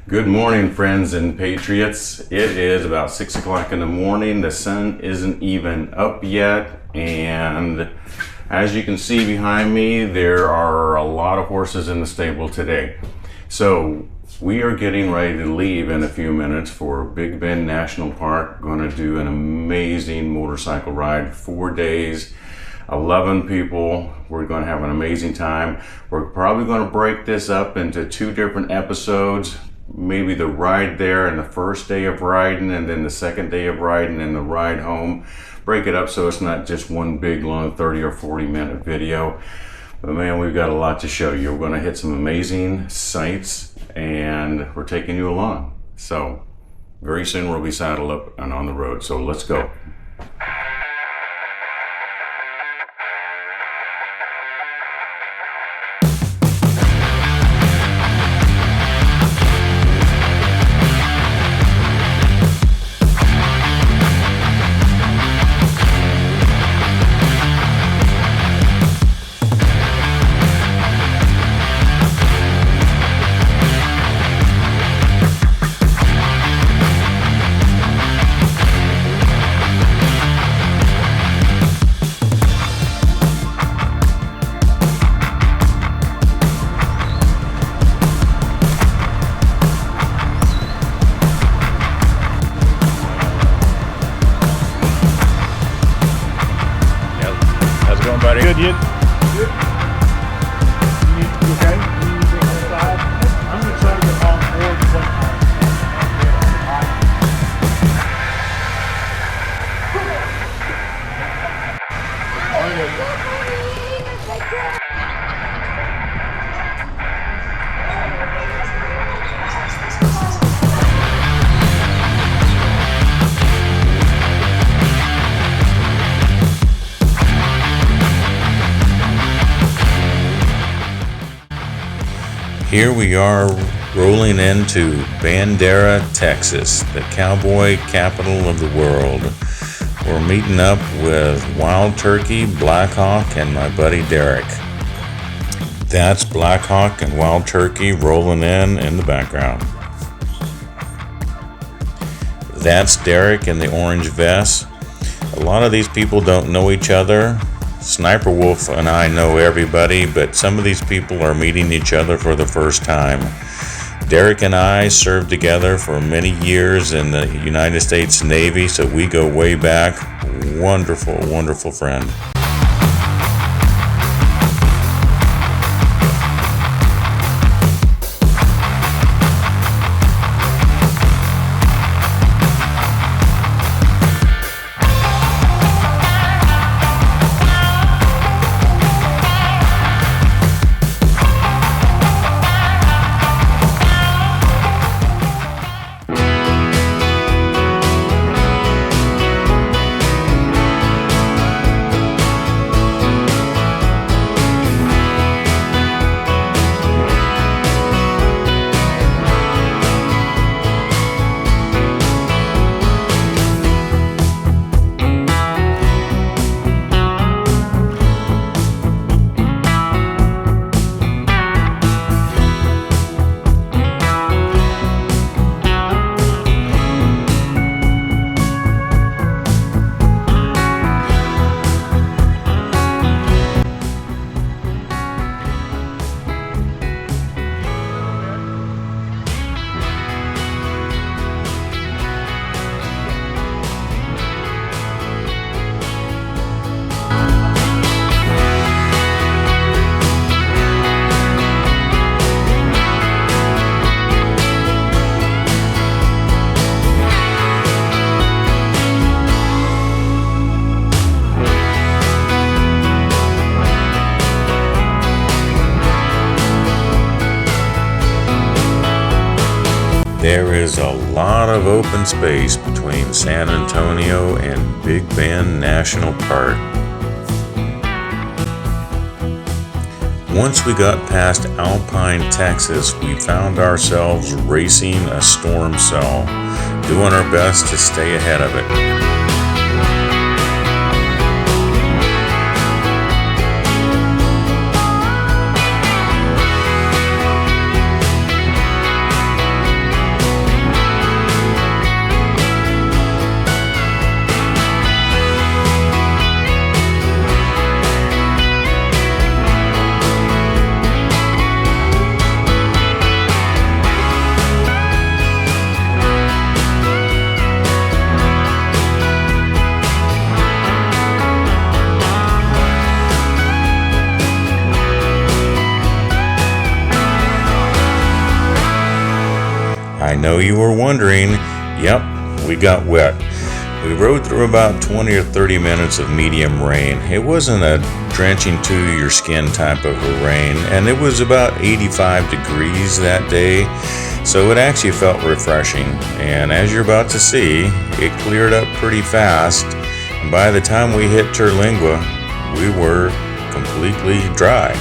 Good morning, friends and patriots. It is about 6 o'clock in the morning. The sun isn't even up yet, and as you can see behind me, there are a lot of horses in the stable today. So we are getting ready to leave in a few minutes for Big Bend National Park. Going to do an amazing motorcycle ride, 4 days, 11 people. We're going to have an amazing time. We're probably going to break this up into 2 different episodes. Maybe the ride there and the first day of riding, and then the second day of riding and the ride home. Break it up so it's not just one big long 30 or 40 minute video. But man, we've got a lot to show you. We're going to hit some amazing sights and we're taking you along. So very soon we'll be saddled up and on the road. So let's go. Good, you? Good. You okay? You take on the side? I'm going to try to get on board with what Here we are rolling into Bandera, Texas, the cowboy capital of the world. We're meeting up with Wild Turkey, Blackhawk, and my buddy Derek. That's Blackhawk and Wild Turkey rolling in the background. That's Derek in the orange vest. A lot of these people don't know each other. Sniper Wolf and I know everybody, but some of these people are meeting each other for the first time. Derek and I served together for many years in the United States Navy, so we go way back. Wonderful, wonderful friend. There is a lot of open space between San Antonio and Big Bend National Park. Once we got past Alpine, Texas, we found ourselves racing a storm cell, doing our best to stay ahead of it. I know you were wondering. Yep, we got wet. We rode through about 20 or 30 minutes of medium rain. It wasn't a drenching to your skin type of a rain, and it was about 85 degrees that day, so it actually felt refreshing. And as you're about to see, it cleared up pretty fast, and by the time we hit Terlingua, we were completely dry.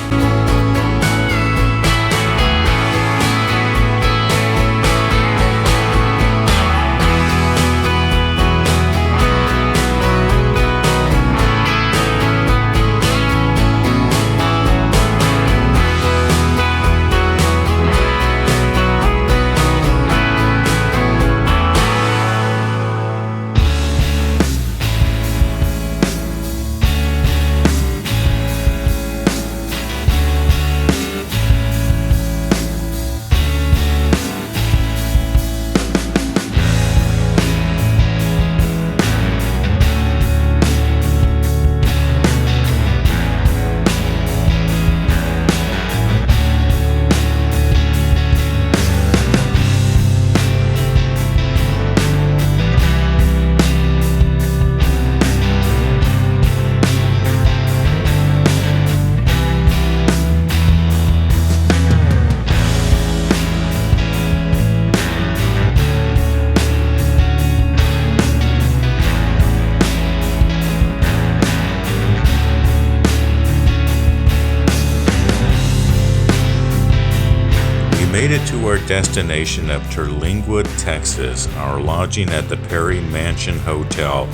Made it to our destination of Terlingua, Texas, our lodging at the Perry Mansion Hotel.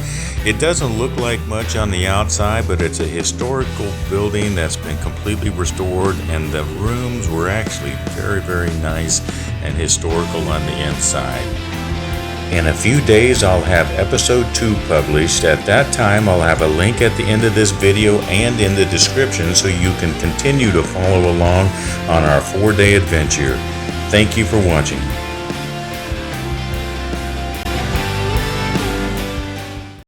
It doesn't look like much on the outside, but it's a historical building that's been completely restored, and the rooms were actually very, very nice and historical on the inside. In a few days, I'll have episode 2 published. At that time, I'll have a link at the end of this video and in the description so you can continue to follow along on our 4-day adventure. Thank you for watching.